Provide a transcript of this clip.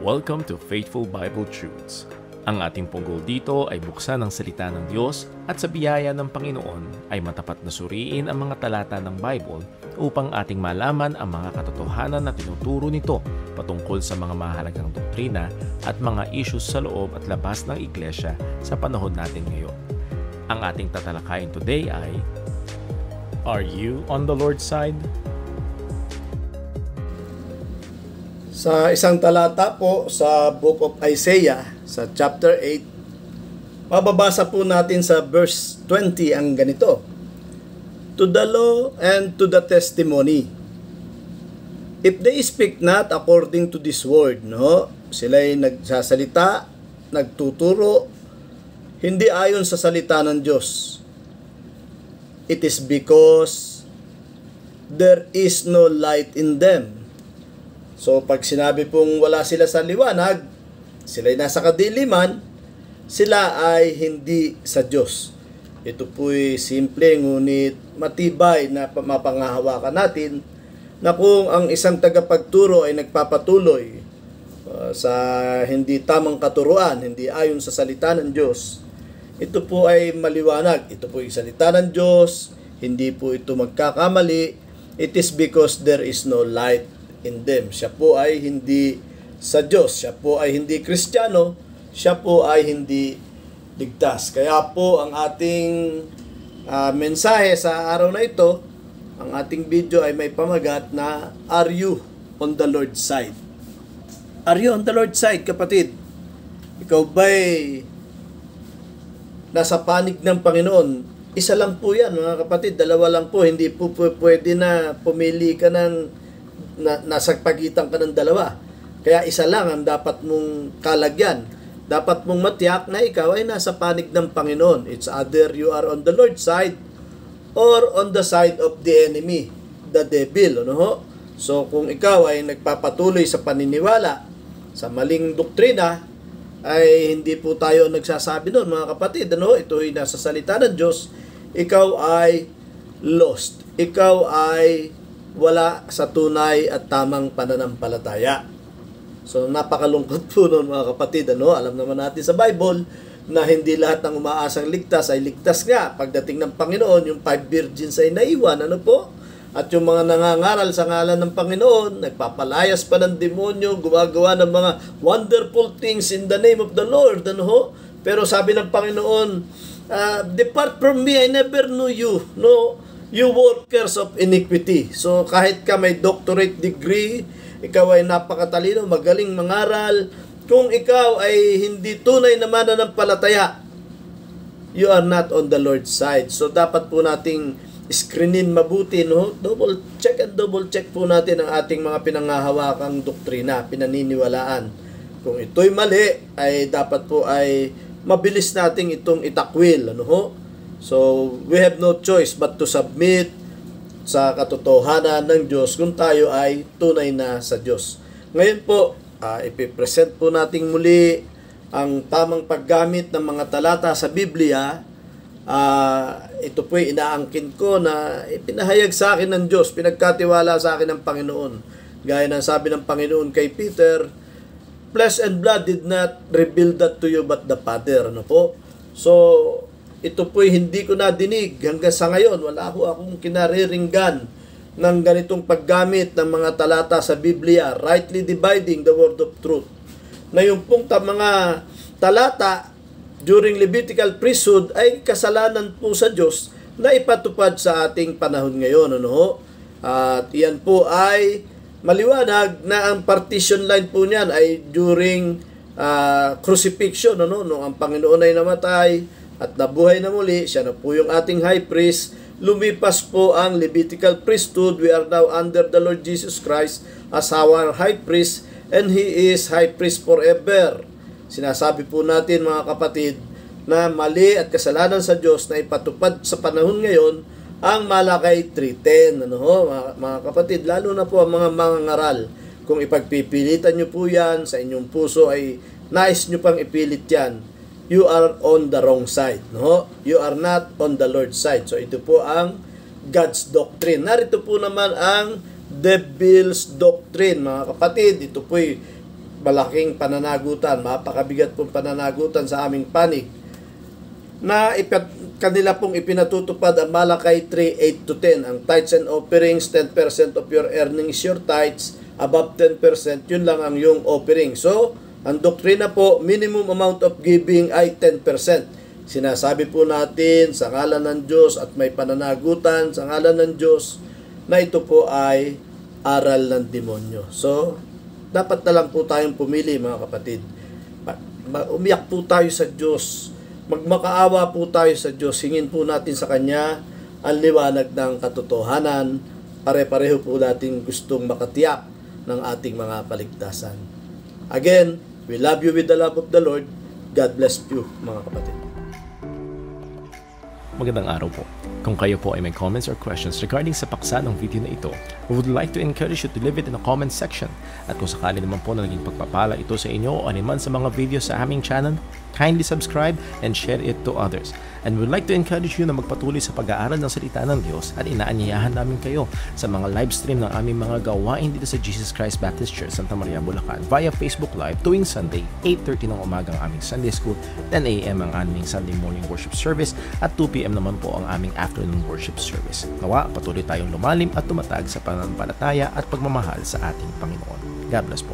Welcome to Faithful Bible Truths. Ang ating punggol dito ay buksan ang salita ng Diyos at sa biyaya ng Panginoon ay matapat na suriin ang mga talata ng Bible upang ating malaman ang mga katotohanan na tinuturo nito patungkol sa mga mahalagang doktrina at mga issues sa loob at labas ng iglesia sa panahon natin ngayon. Ang ating tatalakayin today ay, Are you on the Lord's side? Sa isang talata po sa Book of Isaiah, sa chapter 8, mababasa po natin sa verse 20 ang ganito. To the law and to the testimony, if they speak not according to this word, sila'y nagsasalita, nagtuturo, hindi ayon sa salita ng Diyos. It is because there is no light in them. So, pag sinabi pong wala sila sa liwanag, sila'y nasa kadiliman, sila ay hindi sa Diyos. Ito po'y simple ngunit matibay na mapangahawakan natin na kung ang isang tagapagturo ay nagpapatuloy sa hindi tamang katuruan, hindi ayon sa salita ng Diyos, ito po ay maliwanag. Ito po ay salita ng Diyos, hindi po ito magkakamali. It is because there is no light in them. Siya po ay hindi sa Diyos. Siya po ay hindi Kristiyano. Siya po ay hindi ligtas. Kaya po ang ating mensahe sa araw na ito, ang ating video ay may pamagat na Are you on the Lord's side? Are you on the Lord's side, kapatid? Ikaw ba'y nasa panig ng Panginoon? Isa lang po yan, mga kapatid. Dalawa lang po. Hindi po pwede na pumili ka ng nasa pagitan ka ng dalawa. Kaya isa lang ang dapat mong kalagyan. Dapat mong matiyak na ikaw ay nasa panig ng Panginoon. It's either you are on the Lord's side or on the side of the enemy, the devil. So kung ikaw ay nagpapatuloy sa paniniwala sa maling doktrina, ay hindi po tayo nagsasabi noon, mga kapatid. Ito ay nasa salita ng Diyos. Ikaw ay lost. Ikaw ay wala sa tunay at tamang pananampalataya. So napakalungkot po noon, mga kapatid. Alam naman natin sa Bible na hindi lahat ng umaasang ligtas ay ligtas nga. Pagdating ng Panginoon, yung 5 virgins ay naiwan. At yung mga nangangaral sa ngalan ng Panginoon, nagpapalayas pa ng demonyo, gumagawa ng mga wonderful things in the name of the Lord. Pero sabi ng Panginoon, depart from me, I never knew you. You workers of iniquity. So kahit ka may doctorate degree, ikaw ay napakatalino, magaling mangaral, kung ikaw ay hindi tunay na mananampalataya, you are not on the Lord's side. So dapat po nating screenin mabuti, double check po natin ang ating mga pinanghahawakang doktrina, pinaniniwalaan. Kung ito'y mali, ay dapat po ay mabilis nating itong itakwil. So, we have no choice but to submit sa katotohanan ng Diyos kung tayo ay tunay na sa Diyos. Ngayon po, ipipresent po natin muli ang tamang paggamit ng mga talata sa Biblia. Ito po inaangkin ko na ipinahayag sa akin ng Diyos, pinagkatiwala sa akin ng Panginoon. Gaya ng sabi ng Panginoon kay Peter, flesh and blood did not reveal that to you but the Father. So, ito po'y hindi ko nadinig hanggang sa ngayon. Wala akong kinariringgan ng ganitong paggamit ng mga talata sa Biblia, rightly dividing the word of truth. Na yung pong mga talata during Levitical priesthood ay kasalanan po sa Diyos na ipatupad sa ating panahon ngayon. At iyan po ay maliwanag na ang partition line po niyan ay during crucifixion. Nung ang Panginoon ay namatay at nabuhay na muli, siya na po yung ating high priest. Lumipas po ang Levitical priesthood. We are now under the Lord Jesus Christ as our high priest, and He is high priest forever. Sinasabi po natin, mga kapatid, na mali at kasalanan sa Diyos na ipatupad sa panahon ngayon ang Malakay 3:10. Mga kapatid, lalo na po ang mga mangangaral. Kung ipagpipilitan nyo po yan sa inyong puso, ay nais nyo pang ipilit yan, you are on the wrong side. You are not on the Lord's side. So ito po ang God's doctrine. Narito po naman ang devil's doctrine, mga kapatid. Ito po'y malaking pananagutan, mapakabigat pong pananagutan sa aming panig, na kanila pong ipinatutupad ang Malakay 3:8 to 10. Ang tithes and offerings, 10% of your earnings, your tithes, above 10%, yun lang ang yung offering. So, ang doktrina po, minimum amount of giving ay 10%. Sinasabi po natin sa ngalan ng Diyos at may pananagutan sa ngalan ng Diyos na ito po ay aral ng demonyo. So, dapat na lang po tayong pumili, mga kapatid. Umiyak po tayo sa Diyos. Magmakaawa po tayo sa Diyos. Hingin po natin sa Kanya ang liwanag ng katotohanan. Pare-pareho po natin gustong makatiyak ng ating mga kaligtasan. Again, we love you with the love of the Lord. God bless you, mga kapatid. Magandang araw po. Kung kayo po ay may comments or questions regarding sa paksa ng video na ito, we would like to encourage you to leave it in the comment section. At kung sakali naman po na naging pagpapala ito sa inyo o animan sa mga video sa aming channel, kindly subscribe and share it to others. And we'd like to encourage you na magpatuloy sa pag-aaral ng salita ng Diyos at inaanyayahan namin kayo sa mga live stream ng aming mga gawain dito sa Jesus Christ Baptist Church, Santa Maria, Bulacan via Facebook Live tuwing Sunday, 8:30 ng umaga ang aming Sunday School, 10 a.m. ang aming Sunday morning worship service at 2 p.m. naman po ang aming afternoon worship service. Nawa, patuloy tayong lumalim at tumatag sa pananampalataya at pagmamahal sa ating Panginoon. God bless po.